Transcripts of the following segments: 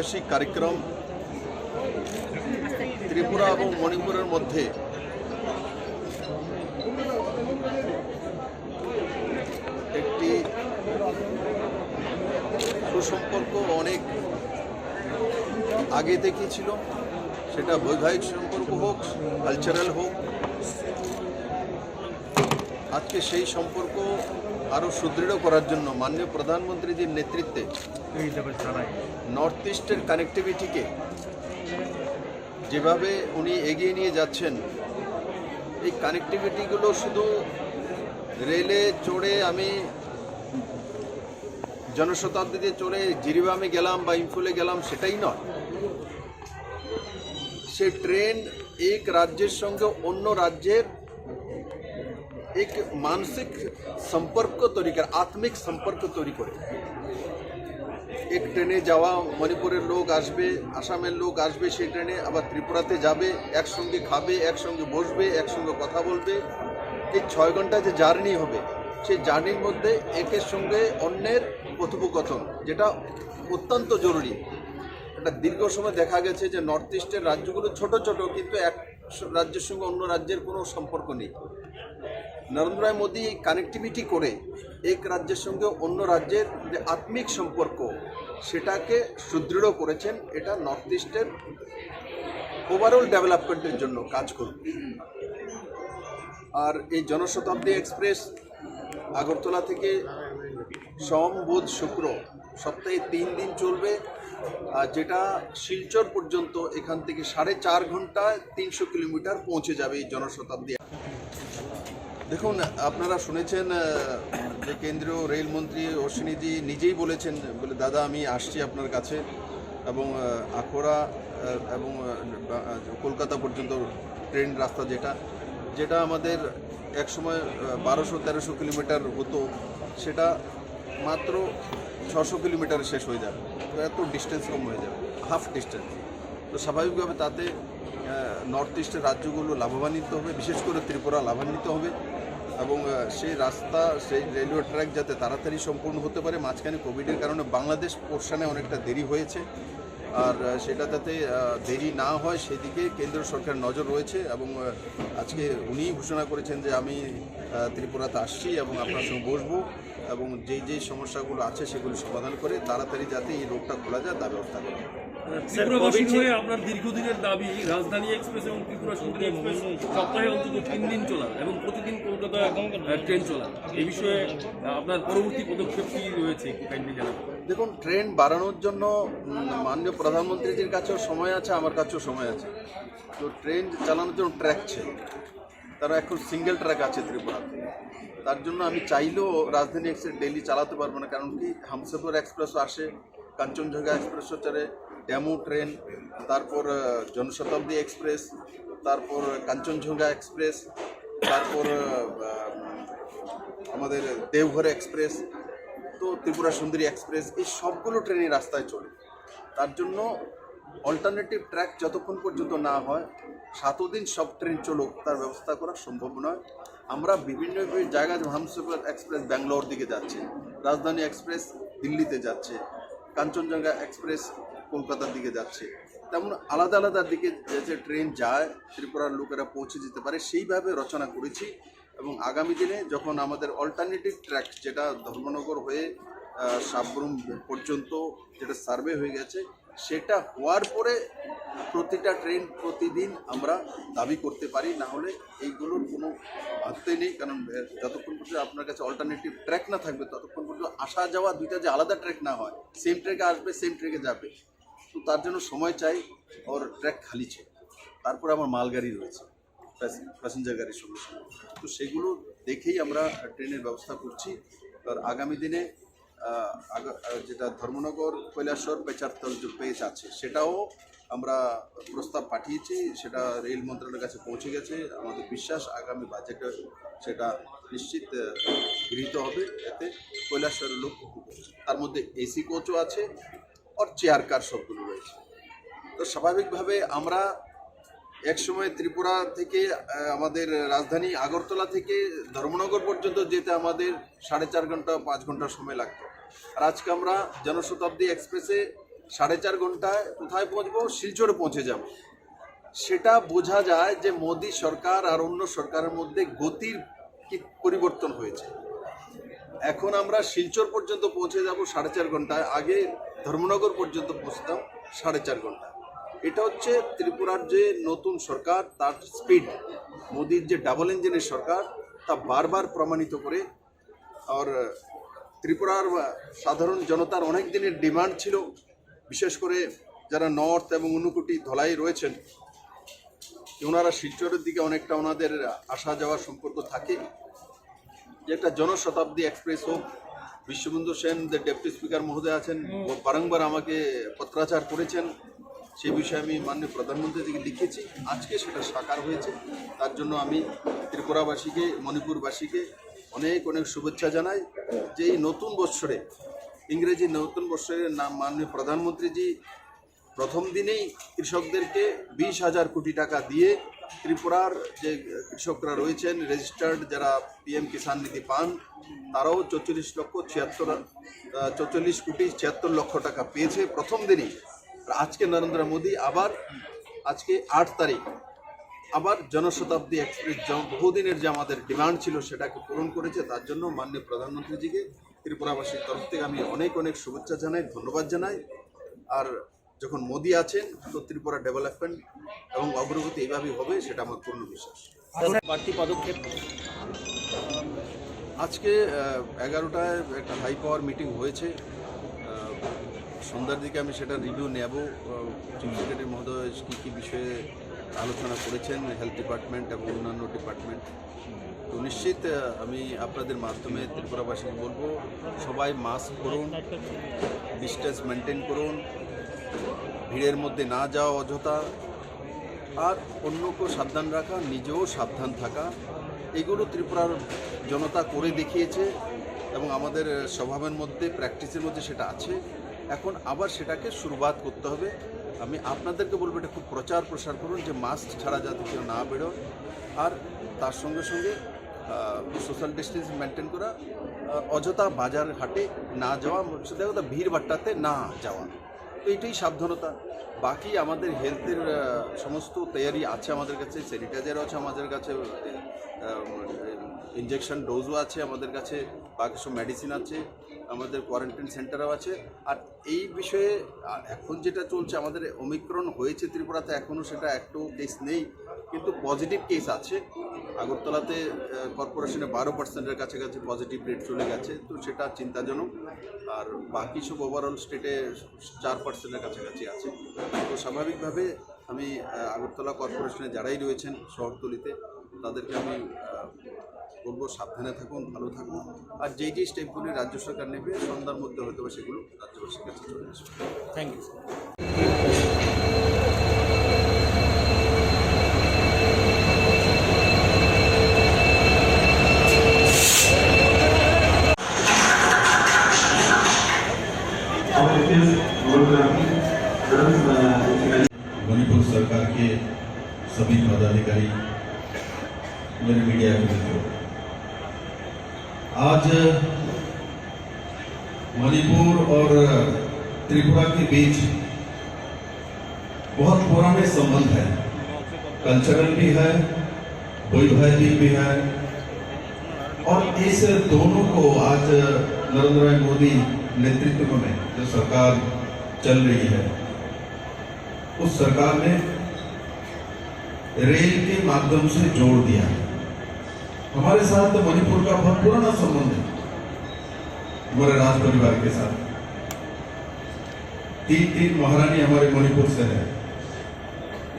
ঐতিহাসিক কার্যক্রম ত্রিপুরা এবং মণিপুরের মধ্যে একটি সুসম্পর্ক অনেক আগে থেকেই ছিল। সেটা বৈবাহিক সম্পর্ক হোক, কালচারাল হোক, আজকে সেই সম্পর্ক আরও সুদৃঢ় করার জন্য মাননীয় প্রধানমন্ত্রীজির নেতৃত্বে নর্থ ইস্টের কানেক্টিভিটিকে যেভাবে উনি এগিয়ে নিয়ে যাচ্ছেন, এই কানেক্টিভিটিগুলো শুধু রেলে চড়ে আমি জনশতাব্দীতে চড়ে জিরিবামে গেলাম বা ইম্ফলে গেলাম সেটাই নয়। সে ট্রেন এক রাজ্যের সঙ্গে অন্য রাজ্যের এক মানসিক সম্পর্ক তৈরি করে, আত্মিক সম্পর্ক তৈরি করে। এক ট্রেনে যাওয়া মণিপুরের লোক আসবে, আসামের লোক আসবে সেই ট্রেনে, আবার ত্রিপুরাতে যাবে, একসঙ্গে খাবে, একসঙ্গে বসবে, একসঙ্গে কথা বলবে। এই 6 ঘন্টা যে জার্নি হবে, সেই জার্নির মধ্যে একের সঙ্গে অন্যের কথোপকথন, যেটা অত্যন্ত জরুরি। একটা দীর্ঘ সময় দেখা গেছে যে নর্থ ইস্টের রাজ্যগুলো ছোট ছোট, কিন্তু এক রাজ্যের সঙ্গে অন্য রাজ্যের কোনো সম্পর্ক নেই। নরেন্দ্র মোদী কানেক্টিভিটি করে এক রাজ্যের সঙ্গে অন্য রাজ্যের যে আত্মিক সম্পর্ক, সেটাকে সুদৃঢ় করেছেন। এটা নর্থ ইস্টের ওভারঅল ডেভেলপমেন্টের জন্য কাজ করবে। আর এই জনশতাব্দী এক্সপ্রেস আগরতলা থেকে সোম, বুধ, শুক্র সপ্তাহে 3 দিন চলবে, আর যেটা শিলচর পর্যন্ত এখান থেকে 4.5 ঘন্টায় 300 কিলোমিটার পৌঁছে যাবে এই জনশতাব্দী। দেখুন, আপনারা শুনেছেন যে কেন্দ্রীয় রেলমন্ত্রী অশ্বিনীজি নিজেই বলেছেন, বলে দাদা আমি আসছি আপনার কাছে, এবং আখড়া এবং কলকাতা পর্যন্ত ট্রেন রাস্তা যেটা আমাদের একসময় 1200-1300 কিলোমিটার হতো, সেটা মাত্র 600 কিলোমিটারে শেষ হয়ে যাবে। তো এত ডিস্টেন্স কম হয়ে যাবে, হাফ ডিস্টেন্স। তো স্বাভাবিকভাবে তাতে নর্থ ইস্টের রাজ্যগুলো লাভান্বিত হবে, বিশেষ করে ত্রিপুরা লাভান্বিত হবে। এবং সেই রাস্তা, সেই রেলওয়ে ট্র্যাক যাতে তাড়াতাড়ি সম্পূর্ণ হতে পারে। মাঝখানে কোভিডের কারণে বাংলাদেশ পোর্শনে অনেকটা দেরি হয়েছে, আর সেটা যাতে দেরি না হয় সেদিকে কেন্দ্র সরকার নজর রয়েছে। এবং আজকে উনিই ঘোষণা করেছেন যে আমি ত্রিপুরাতে আসছি এবং আপনার সঙ্গে বসবো, এবং যেই সমস্যাগুলো আছে সেগুলো সমাধান করে তাড়াতাড়ি যাতে এই রোডটা খোলা যায় তার ব্যবস্থা করা। ত্রিপুরাবাসী হয়ে আপনার দীর্ঘদিনের দাবি রাজধানী এক্সপ্রেস এবং ত্রিপুরা সুন্দরী এক্সপ্রেস সপ্তাহে অন্তত 3 দিন চলা এবং প্রতিদিন কলকাতা ট্রেন চলা। এই বিষয়ে আপনার পরবর্তী পদক্ষেপ কী রয়েছে একটু কাইন্ডলি জানাবেন। দেখুন, ট্রেন বাড়ানোর জন্য মাননীয় প্রধানমন্ত্রীজির কাছেও সময় আছে, আমার কাছেও সময় আছে। তো ট্রেন চালানোর জন্য ট্র্যাক চাই, তারা এখন সিঙ্গেল ট্র্যাক আছে ত্রিপুরাতে। তার জন্য আমি চাইলেও রাজধানী এক্সপ্রেস ডেইলি চালাতে পারবো না, কারণ কি হামসফর এক্সপ্রেসও আসে, কাঞ্চনজঙ্ঘা এক্সপ্রেসও চলে, ড্যামু ট্রেন, তারপর জনশতাব্দী এক্সপ্রেস, তারপর কাঞ্চনজঙ্ঘা এক্সপ্রেস, তারপর আমাদের দেওঘর এক্সপ্রেস, তো ত্রিপুরা সুন্দরী এক্সপ্রেস, এই সবগুলো ট্রেনই রাস্তায় চলে। তার জন্য অল্টারনেটিভ ট্র্যাক যতক্ষণ পর্যন্ত না হয়, 7 দিন সব ট্রেন চলুক তার ব্যবস্থা করা সম্ভব নয়। আমরা বিভিন্ন জায়গায়, হামসফর এক্সপ্রেস ব্যাঙ্গালোর দিকে যাচ্ছে, রাজধানী এক্সপ্রেস দিল্লিতে যাচ্ছে, কাঞ্চনজঙ্ঘা এক্সপ্রেস কলকাতার দিকে যাচ্ছে, তেমন আলাদা আলাদা দিকে যে ট্রেন যায় ত্রিপুরার লোকেরা পৌঁছে যেতে পারে, সেইভাবে রচনা করেছি। এবং আগামী দিনে যখন আমাদের অল্টারনেটিভ ট্র্যাক, যেটা ধর্মনগর হয়ে সাবরুম পর্যন্ত যেটা সার্ভে হয়ে গেছে, সেটা হওয়ার পরে প্রতিটা ট্রেন প্রতিদিন আমরা দাবি করতে পারি। না হলে এইগুলোর কোনো ভাবতেই নেই, কারণ যতক্ষণ পর্যন্ত আপনার কাছে অল্টারনেটিভ ট্র্যাক না থাকবে ততক্ষণ পর্যন্ত আসা যাওয়া দুইটা যে আলাদা ট্র্যাক না হয়, সেম ট্র্যাকে আসবে, সেম ট্র্যাকে যাবে। তো তার জন্য সময় চাই, ওর ট্র্যাক খালি ছিল, তারপরে আমার মালগাড়ি রয়েছে, প্যাসেঞ্জার গাড়ির সঙ্গে সঙ্গে। তো সেগুলো দেখেই আমরা ট্রেনের ব্যবস্থা করছি। আর আগামী দিনে যেটা ধর্মনগর কৈলাসহর পেচারতল যে পেজ আছে, সেটাও আমরা প্রস্তাব পাঠিয়েছি, সেটা রেল মন্ত্রণালয়ের কাছে পৌঁছে গেছে। আমাদের বিশ্বাস আগামী বাজেটে সেটা নিশ্চিত গৃহীত হবে, এতে কৈলাসহরের লোক উপকৃত। তার মধ্যে এসি কোচও আছে, আর চেয়ার কার সবগুলো রয়েছে। তো স্বাভাবিকভাবে আমরা একসময় ত্রিপুরা থেকে আমাদের রাজধানী আগরতলা থেকে ধর্মনগর পর্যন্ত যেতে আমাদের 4.5 ঘন্টা 5 ঘন্টা সময় লাগতো, আর আজকে আমরা জনশতাব্দী এক্সপ্রেসে 4.5 ঘন্টায় কোথায় পৌঁছবো, শিলচরে পৌঁছে যাব। সেটা বোঝা যায় যে মোদী সরকার আর অন্য সরকারের মধ্যে গতির কি পরিবর্তন হয়েছে। এখন আমরা শিলচর পর্যন্ত পৌঁছে যাব 4.5 ঘন্টায়, আগে ধর্মনগর পর্যন্ত পৌঁছতাম 4.5 ঘন্টায়। এটা হচ্ছে ত্রিপুরার যে নতুন সরকার, তার স্পিড, মোদির যে ডাবল ইঞ্জিনের সরকার, তা বারবার প্রমাণিত করে। আর ত্রিপুরার সাধারণ জনতার অনেক দিনের ডিমান্ড ছিল, বিশেষ করে যারা নর্থ এবং ঊনকোটি ধলাই রয়েছেন, ওনারা শিলচরের দিকে অনেকটা ওনাদের আসা যাওয়ার সম্পর্ক থাকে, যে একটা জনশতাব্দী এক্সপ্রেস হোক। বিশ্ববন্ধু সেন যে ডেপুটি স্পিকার মহোদয় আছেন, বারংবার আমাকে পত্রাচার করেছেন, সেই বিষয়ে আমি মাননীয় প্রধানমন্ত্রীজিকে লিখেছি। আজকে সেটা সাকার হয়েছে, তার জন্য আমি ত্রিপুরাবাসীকে, মণিপুরবাসীকে অনেক অনেক শুভেচ্ছা জানাই যে এই নতুন বৎসরে, ইংরেজি নতুন বৎসরের নাম মাননীয় প্রধানমন্ত্রীজি প্রথম দিনেই কৃষকদেরকে 20,000 কোটি টাকা দিয়ে ত্রিপুরার যে কৃষকরা রয়েছেন রেজিস্টার্ড, যারা PM কিষাণ নিধি পান, তারাও 44 কোটি 76 লক্ষ টাকা পেয়েছে প্রথম দিনই। আজকে নরেন্দ্র মোদী আবার আজকে 8 তারিখ আবার জনশতাব্দী এক্সপ্রেস, বহুদিনের যে আমাদের ডিমান্ড ছিল সেটাকে পূরণ করেছে। তার জন্য মাননীয় প্রধানমন্ত্রীজিকে ত্রিপুরাবাসীর তরফ থেকে আমি অনেক অনেক শুভেচ্ছা জানাই, ধন্যবাদ জানাই। আর যখন মোদী আছেন তো ত্রিপুরা ডেভেলপমেন্ট এবং অগ্রগতি এইভাবেই হবে, সেটা আমার পূর্ণ বিশ্বাস। বাড়তি পদক্ষেপ আজকে 11টায় একটা হাই পাওয়ার মিটিং হয়েছে, সন্ধ্যার দিকে আমি সেটা রিভিউ নেব। চিফ সেক্রেটারি মহোদয় কী কী বিষয়ে আলোচনা করেছেন, হেলথ ডিপার্টমেন্ট এবং অন্যান্য ডিপার্টমেন্ট। তো নিশ্চিত আমি আপনাদের মাধ্যমে ত্রিপুরাবাসীকে বলবো, সবাই মাস্ক পরুন, ডিস্টেন্স মেনটেন করুন, ভিড়ের মধ্যে না যাওয়া অযথা, আর অন্যকেও সাবধান রাখা, নিজেও সাবধান থাকা, এগুলো ত্রিপুরার জনতা করে দেখিয়েছে এবং আমাদের স্বভাবের মধ্যে, প্র্যাকটিসের মধ্যে সেটা আছে। এখন আবার সেটাকে শুরুবাত করতে হবে। আমি আপনাদেরকে বলবো এটা খুব প্রচার প্রসার করুন যে মাস্ক ছাড়া যাতে কেউ না বেরোয়, আর তার সঙ্গে সঙ্গে সোশ্যাল ডিস্টেন্স মেনটেন করা, অযথা বাজার হাটে না যাওয়া, সেটা কথা ভিড় ভাট্টাতে না যাওয়া। তো এইটাই সাবধানতা। বাকি আমাদের হেলথের সমস্ত তৈরি আছে আমাদের কাছে, স্যানিটাইজারও আছে আমাদের কাছে, ইঞ্জেকশন ডোজও আছে আমাদের কাছে, বাকি সব মেডিসিন আছে, আমাদের কোয়ারেন্টাইন সেন্টারও আছে। আর এই বিষয়ে এখন যেটা চলছে, আমাদের ওমিক্রন হয়েছে ত্রিপুরাতে, এখনও সেটা একটু কেস নেই, কিন্তু পজিটিভ কেস আছে। আগরতলাতে কর্পোরেশনে 12%-এর কাছাকাছি পজিটিভ রেট চলে গেছে, তো সেটা চিন্তাজনক। আর বাকি সব ওভারঅল স্টেটে 4%-এর কাছাকাছি আছে। তো স্বাভাবিকভাবে আমি আগরতলা কর্পোরেশনে যারাই রয়েছেন শহরতলিতে, তাদেরকে আমি বলবো সাবধানে থাকুন, ভালো থাকুন। আর যেই যেই স্টেপগুলি রাজ্য সরকার নেবে সন্ধ্যার মধ্যে হয়তো সেগুলো রাজ্যবাসীর কাছে চলে আসবে। Thank you. मणिपुर सरकार के सभी पदाधिकारी, मेरे मीडिया के मित्रों, आज मणिपुर और त्रिपुरा के बीच बहुत पुराने संबंध है, कल्चरल भी है, वैवाहिक भी है। और इस दोनों को आज नरेंद्र मोदी नेतृत्व में जो सरकार चल रही है, उस सरकार ने रेल के माध्यम से जोड़ दिया। हमारे साथ मणिपुर का बहुत पुराना संबंध है, हमारे राज परिवार के साथ। 3 महारानी हमारे मणिपुर से है,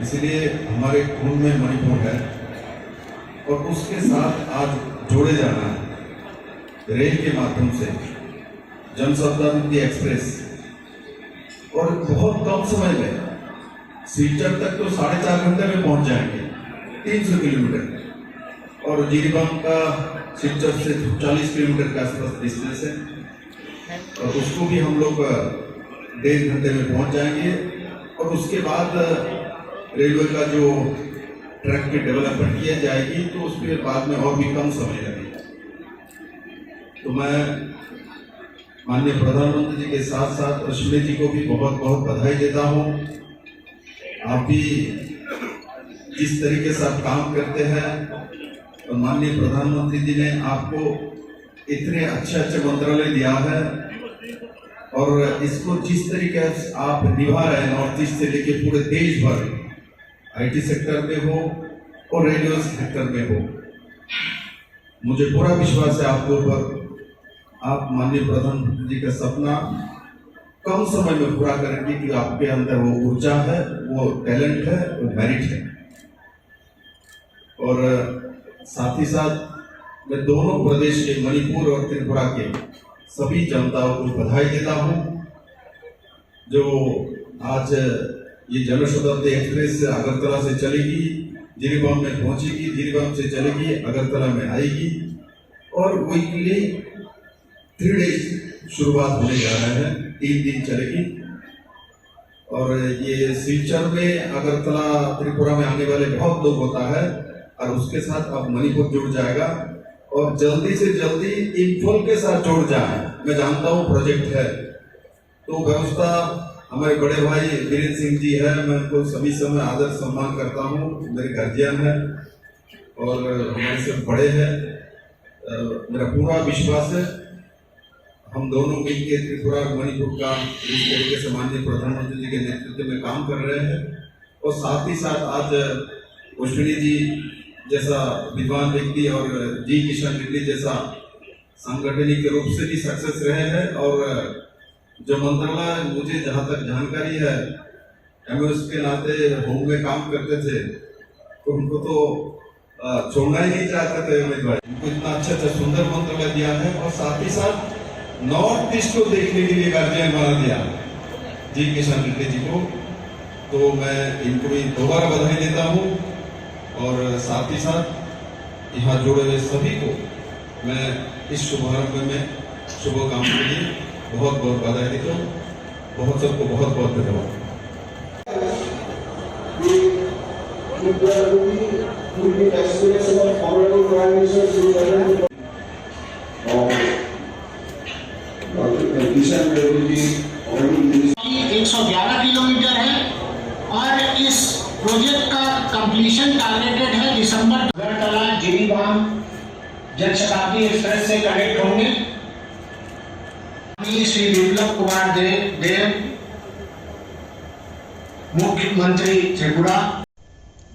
इसलिए हमारे खून में मणिपुर है और उसके साथ आज जोड़े जाना है रेल के माध्यम से, जनशताब्दी एक्सप्रेस। और बहुत कम समय में सिलचर तक तो 4.5 घंटे में पहुंच जाएंगे, 300 किलोमीटर। और जिरीबाम का सिलचर से 40 किलोमीटर के आसपास डिस्टेंस है, और उसको भी हम लोग 1.5 घंटे में पहुंच जाएंगे। और उसके बाद रेलवे का जो ट्रैक की डेवलपमेंट किया जाएगी, तो उसके बाद में और भी कम समय लगेगा। तो मैं माननीय प्रधानमंत्री जी के साथ साथ अश्विनी जी को भी बहुत बहुत बधाई देता हूँ। आप भी जिस तरीके से आप काम करते हैं और माननीय प्रधानमंत्री जी ने आपको इतने अच्छे अच्छे मंत्रालय दिया है और इसको जिस तरीके से आप निभा रहे हैं नॉर्थ ईस्ट से लेके पूरे देश भर, आईटी सेक्टर में हो और रेडियो सेक्टर में हो, मुझे पूरा विश्वास है आपके ऊपर। आप माननीय प्रधानमंत्री जी का सपना कम समय में पूरा करेंगे कि आपके अंदर वो ऊर्जा है, वो टैलेंट है, वो मेरिट है। और साथ ही साथ मैं दोनों प्रदेश के मणिपुर और त्रिपुरा के सभी जनताओं को बधाई देता हूं जो आज ये जनशताब्दी एक्सप्रेस अगरतला से चलेगी, जिरीबाम में पहुंचेगी, जिरीबाम से चलेगी, अगरतला में आएगी और वीकली 3 डेज शुरुआत होने जा रहा है, 3 दिन चलेगी। और ये सिलचर में अगरतला त्रिपुरा में आने वाले बहुत लोग होता है और उसके साथ अब मणिपुर जुड़ जाएगा और जल्दी से जल्दी इंफॉल के साथ जुड़ जाए। मैं जानता हूँ प्रोजेक्ट है तो व्यवस्था हमारे बड़े भाई वीरेंद्र सिंह जी है, मैं उनको सभी समय आदर सम्मान करता हूँ, मेरे गार्जियन है और हमारे से बड़े हैं। मेरा पूरा विश्वास है हम दोनों मिलकर त्रिपुरा मणिपुर का इस तरीके से माननीय प्रधानमंत्री जी के नेतृत्व में काम कर रहे हैं। और साथ ही साथ आज अश्विनी जी जैसा विद्वान व्यक्ति और जी किशन रेड्डी जैसा सांगठनिक के रूप से भी सक्सेस रहे हैं और जो मंत्रालय मुझे जहाँ तक जानकारी है एमओएस के नाते होम में काम करते थे तो उनको तो छोड़ना ही नहीं चाहते थे उम्मीदवार। उनको इतना अच्छा सुंदर मंत्रालय दिया है और साथ ही साथ नॉर्थ ईस्ट को देखने के लिए गार्जियन बना दिया जी किशन रेड्डी जी को। तो मैं इनको भी दोबारा बधाई देता हूँ और साथ ही साथ यहाँ जुड़े हुए सभी को मैं इस शुभारंभ में शुभकामनाओं के लिए बहुत बहुत बधाई देता हूँ। बहुत सबको बहुत बहुत धन्यवाद। की 111 किलोमीटर है और इस प्रोजेक्ट का कंप्लीशन टारगेटेड है दिसंबर। अगरतला जिरीबाम जनशताब्दी एक्सप्रेस से कनेक्ट होंगे। श्री विप्लव कुमार देव मुख्यमंत्री Tripura.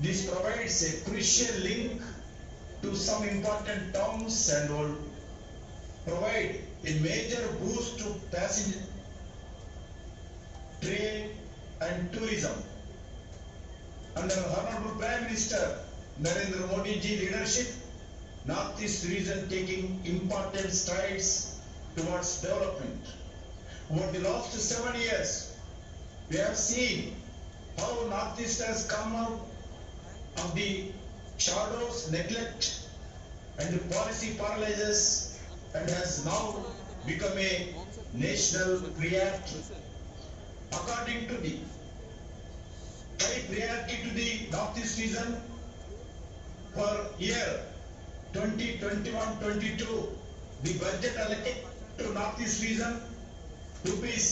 This provides a crucial link to some important towns and will provide a major boost to passenger trade and tourism. Under Honorable Prime Minister Narendra Modi ji leadership, Northeast region taking important strides towards development. Over the last 7 years, we have seen how Northeast has come out of the shadows, neglect and the policy paralysis and has now become a national priority. According to the high priority to the Northeast region for year 2021-22, the budget allocated to Northeast region rupees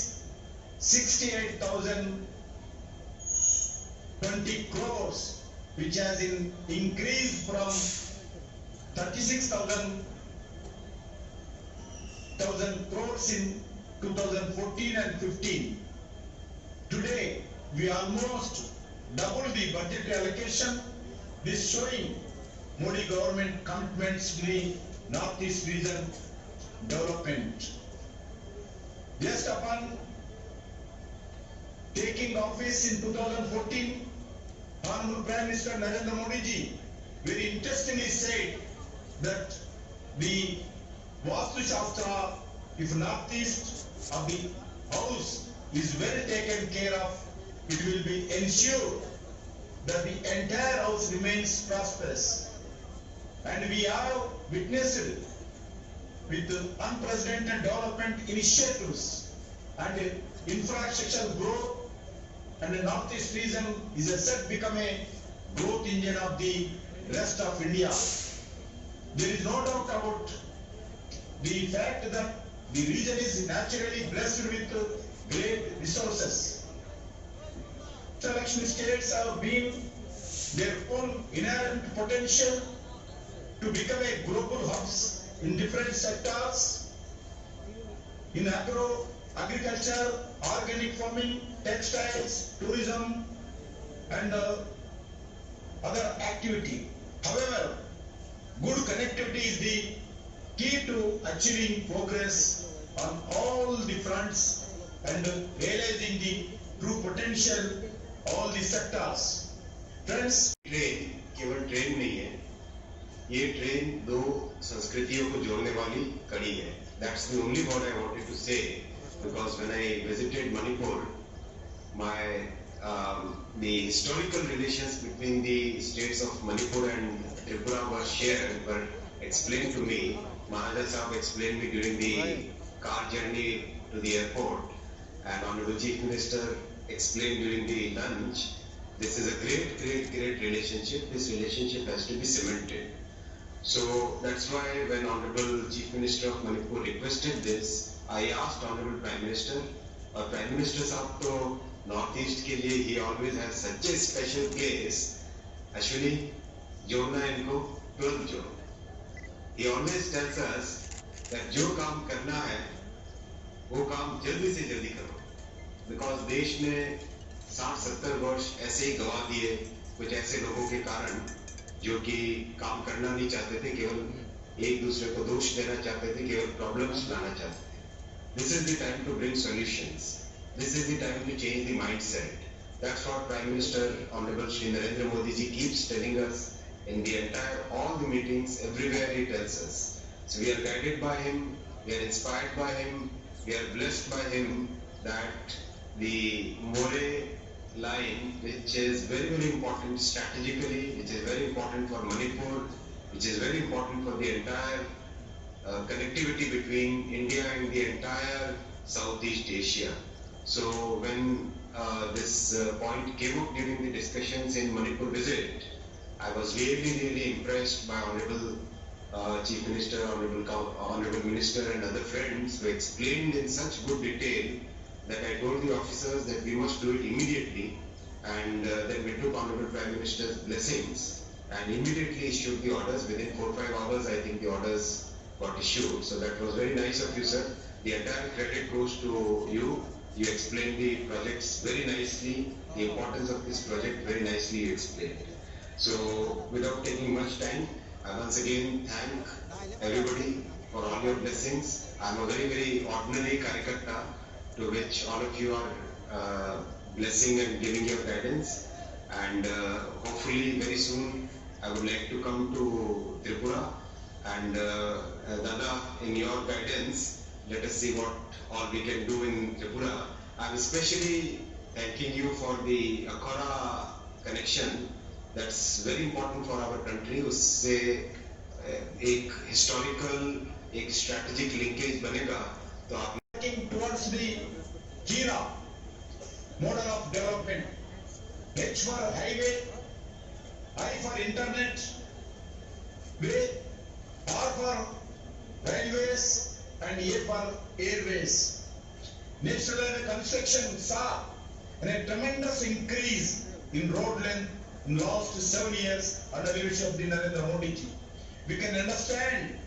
68,020 crores, which has increased from 36,000 crores in 2014 and 15. Today, we almost double the budget allocation. This showing Modi government commitments to the Northeast region development. Just upon taking office in 2014, Honorable Prime Minister Narendra Modi ji very interestingly said that the Vastu Shastra, if Northeast of the house is well taken care of, it will be ensured that the entire house remains prosperous. And we have witnessed with unprecedented development initiatives and infrastructure growth, and the Northeast region is set to become a growth engine of the rest of India. There is no doubt about the fact that The region is naturally blessed with great resources. Selection states have been their own inherent potential to become a global hubs in different sectors, in agriculture, organic farming, textiles, tourism, and other activity. However, good connectivity is the key to achieving progress on all the fronts and realizing the true potential all the sectors. Friends, train केवल train नहीं है, ये train दो संस्कृतियों को जोड़ने वाली कड़ी है. That's the only word I wanted to say, because when I visited Manipur, the historical relations between the states of Manipur and Tripura were explained to me. Maharaj Sahab explained me during the car journey to the airport, and Honorable Chief Minister explained during the lunch. This is a great relationship. This relationship has to be cemented. So that's why when Honorable Chief Minister of Manipur requested this, I asked Honorable Prime Minister, और Prime Minister साहब तो North East के लिए he always has such a special place. Actually, जोड़ना है इनको तुरंत जोड़ो. He always tells us that जो काम करना है, वो काम जल्दी से जल्दी करो. Because देश में 60-70 वर्ष ऐसे ही गवा दिए कुछ ऐसे लोगों के कारण जो कि काम करना नहीं चाहते थे, केवल एक दूसरे को दोष देना चाहते थे, केवल प्रॉब्लम्स लाना चाहते थे. This is the time to bring solutions. This is the time to change the mindset. That's what Prime Minister Honorable Shri Narendra Modi ji keeps telling us in the entire all the meetings, everywhere he tells us. So we are guided by him, we are inspired by him, we are blessed by him that the More line, which is very important strategically, which is very important for Manipur, which is very important for the entire connectivity between India and the entire Southeast Asia. So when this point came up during the discussions in Manipur visit, I was really impressed by Honorable Chief Minister, Honorable Minister and other friends who explained in such good detail that I told the officers that we must do it immediately, and then we took Honorable Prime Minister's blessings and immediately issued the orders. Within 4-5 hours, I think the orders got issued. So that was very nice of you, sir. The entire credit goes to you. You explained the projects very nicely, the importance of this project very nicely you explained. So without taking much time, I once again thank everybody for all your blessings. I am a very ordinary Karyakarta to which all of you are blessing and giving your guidance, and hopefully very soon I would like to come to Tripura, and Dada, in your guidance, let us see what all we can do in Tripura. I am especially thanking you for the Akhara connection. That's very important for our country. उससे एक historical, एक strategic linkage बनेगा, तो आप working towards the JIRA model of development. H for highway, I for internet, way, R for railways, and A for airways. National construction saw a tremendous increase in road length in last 7 years under the leadership of the Narendra Modi ji. We can understand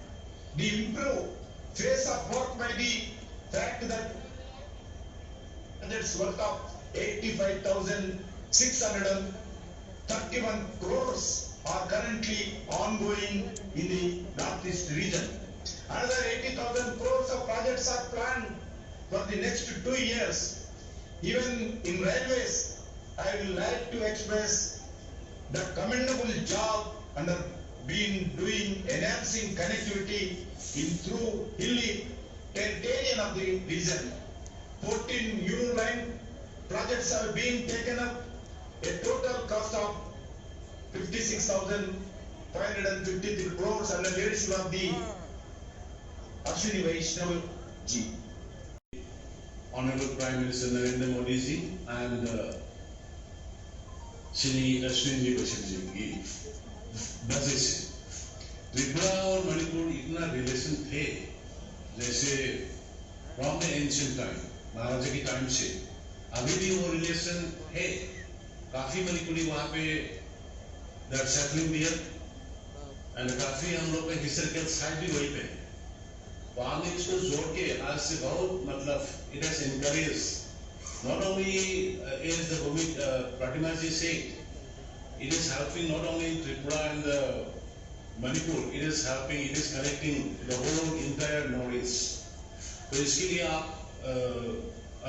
the improved phase of work by the fact that it's worth of 85,631 crores are currently ongoing in the Northeast region. Another 80,000 crores of projects are planned for the next 2 years. Even in railways, I will like to express the commendable job under being doing enhancing connectivity in through hilly territorial of the region. 14 new line projects are being taken up, a total cost of 56,553 crores under leadership of the Ashwini Vaishnav ji. Honorable Prime Minister Narendra Modi ji and Shri Ashwini Vaishnav ji की वजह से त्रिपुरा और मणिपुर इतना relation थे जैसे from the ancient time, महाराजा की time से अभी भी वो रिलेशन है। काफी मणिपुरी वहाँ पे दैट सेटलिंग देयर एंड काफी हम लोग का हिस्टोरिकल साइट भी वहीं पे है। तो हमने इसको जोड़ के आज से बहुत मतलब it has encourage not only is the Pratima ji से it is helping not only Tripura and the Manipur, it is helping, it is connecting the whole entire Northeast. तो इसके लिए आप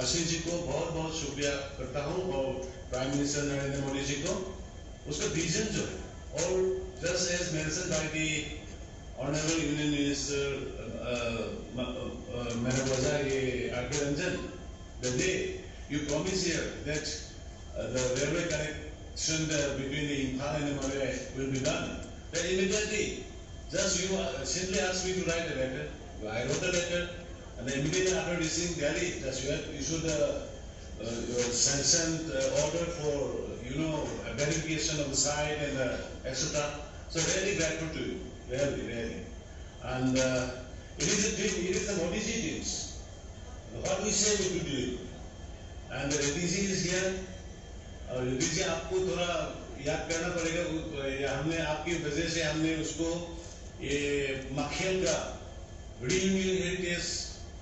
अश्विन जी को बहुत बहुत शुक्रिया करता हूँ और प्राइम मिनिस्टर नरेंद्र मोदी जी को उसका विजन जो है। और just as mentioned by the Honorable Union Minister Manaboza R.K. Ranjan, the day you promise here that the railway connection between the Imphal and the Malay will be done, then immediately just you simply asked me to write a letter. I wrote a letter, and then immediately after receiving Delhi, just you have issued your sanctioned order for verification of the site and etc. So really grateful to you, really. And it is a dream, it is the Modi ji dreams. What we say we will do it. And the Reddy ji is here. और रेड्डी जी आपको थोड़ा याद करना पड़ेगा, हमने आपकी वजह से हमने उसको ये मखेल का रीयूनियन हेरिटेज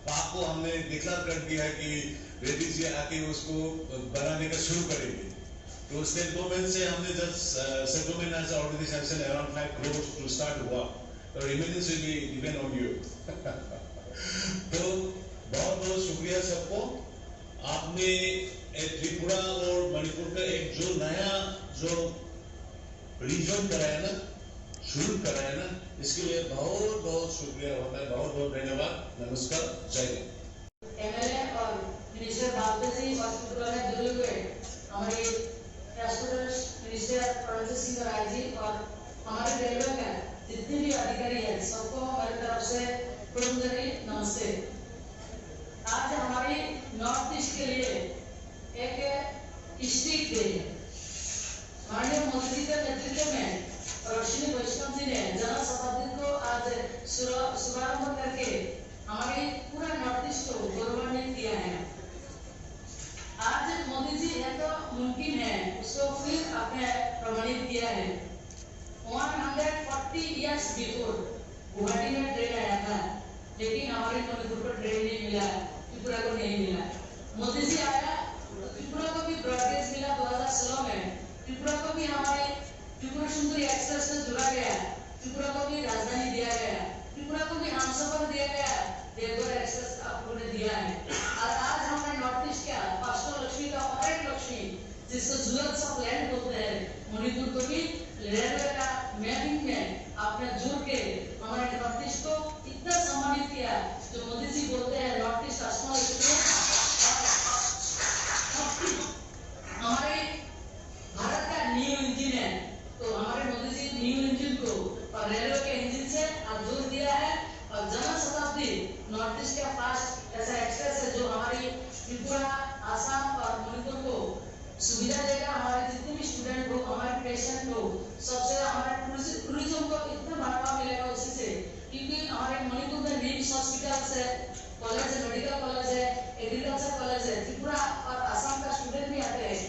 पार्क को हमने डिक्लेयर कर दिया है कि रेड्डी जी आके उसको बनाने का शुरू करेंगे। तो स्टेट गवर्नमेंट से हमने state government has already sanction around 5 crores to start work, तो remaining will be depend on you. तो बहुत बहुत शुक्रिया सबको। आपने त्रिपुरा और मणिपुर का एक जो नया जो रीजन कराया ना, शुरू कराया ना, इसके लिए बहुत बहुत शुक्रिया होता है, बहुत बहुत धन्यवाद। नमस्कार, जय हिंद। एमएलए और मिनिस्टर बाबू सिंह और त्रिपुरा में डेलीगेट हमारे ट्रांसपोर्ट मिनिस्टर प्रवीण सिंह राय जी और हमारे रेलवे का जितने भी अधिकारी हैं सबको हमारी तरफ से पुरंदरी नमस्ते। आज हमारे नॉर्थ ईस्ट के लिए एक हिस्ट्री डे है। माननीय मोदी जी के नेतृत्व में रोशनी वैष्णव जी ने जन शताब्दी को आज शुभारंभ करके हमारे पूरा नॉर्थ ईस्ट को गौरवान्वित किया है। आज मोदी जी है तो मुमकिन है उसको फिर आपने प्रमाणित किया है। 140 years बिफोर गुवाहाटी में ट्रेन आया था, लेकिन हमारे मणिपुर को ट्रेन नहीं मिला, त्रिपुरा को नहीं मिला। मोदी जी आया तो त्रिपुरा को भी ब्रॉडगेज मिला 2016 में, त्रिपुरा को भी हमारे त्रिपुरा सुंदरी एक्सप्रेस से जुड़ा गया, त्रिपुरा को भी राजधानी दिया गया, त्रिपुरा को भी हमसफर दिया गया, देवघर एक्सप्रेस आपको ने दिया है। और आज हमारे नॉर्थ ईस्ट का पास्टर लक्ष्मी का और एक लक्ष्मी जिसको जूल्स ऑफ लैंड बोलते हैं, मणिपुर को भी रेलवे का मैपिंग में आपने जोड़ के हमारे नॉर्थ ईस्ट को इतना सम्मानित किया। जो मोदी जी बोलते हैं नॉर्थ ईस्ट अस्मल हमारे भारत का न्यू इंजन है, तो हमारे मोदी जी न्यू इंजन को और रेलवे के इंजन से आप जोड़ दिया है। और जन शताब्दी नॉर्थ ईस्ट का फास्ट ऐसा एक्सप्रेस है जो हमारी त्रिपुरा, आसाम और मणिपुर को सुविधा देगा। हमारे जितने भी स्टूडेंट हो, हमारे पेशेंट हो, सबसे हमारे टूरिज्म को इतना बढ़ावा मिलेगा उसी से, क्योंकि हमारे मणिपुर में रिम्स हॉस्पिटल है, कॉलेज है, मेडिकल कॉलेज है, एग्रीकल्चर कॉलेज है। त्रिपुरा और आसाम का स्टूडेंट भी आते हैं।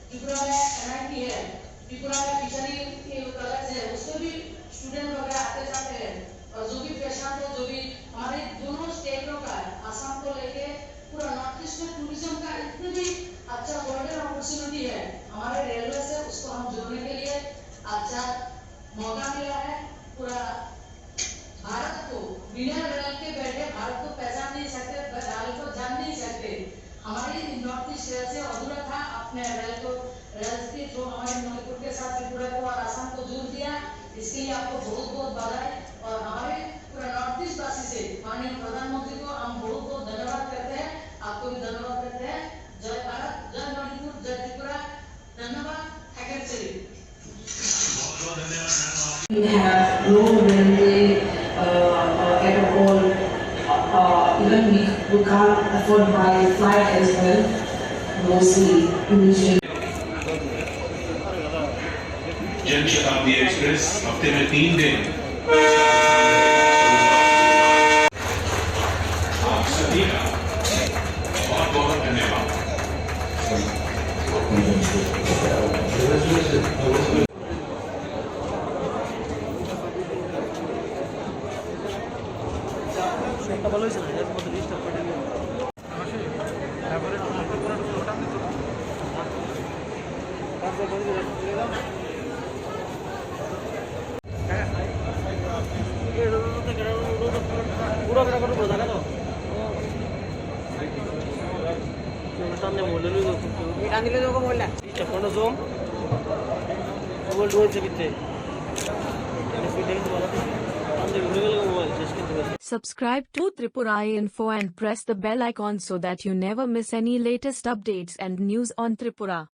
त्रिपुरा में NIT है, त्रिपुरा में फिशरी कॉलेज है, उससे भी स्टूडेंट वगैरह आते जाते हैं। और जो भी पेशेंट है, जो भी हमारे दोनों स्टेटों का आसाम को लेके पूरा नॉर्थ ईस्ट में टूरिज्म का इतनी भी अच्छा गोल्डन अपॉर्चुनिटी है हमारे रेलवे से, उसको हम जोड़ने के लिए अच्छा मौका मिला है। पूरा भारत को बिना रेल के बैठे भारत को पहचान नहीं सकते, रेल को जान नहीं सकते। हमारी नॉर्थ ईस्ट रेल से अधूरा था, अपने रेल के थ्रू हमारे मणिपुर के साथ त्रिपुरा को और आसाम को जोड़ दिया। इसके लिए आपको बहुत बहुत बधाई। और हमारे पूरा नॉर्थ ईस्ट वासी से माननीय प्रधानमंत्री को हम बहुत बहुत धन्यवाद करते हैं, आपको भी धन्यवाद करते हैं। जय भारत, जय मणिपुर, जय त्रिपुरा। धन्यवाद। बहुत बहुत धन्यवाद। We have no railway at all. Even we can't afford by flight as well. Mostly initially. Jan Shatabdi express हफ्ते में 3 दिन आप सभी का Subscribe to Tripura Info and press the bell icon so that you never miss any latest updates and news on Tripura.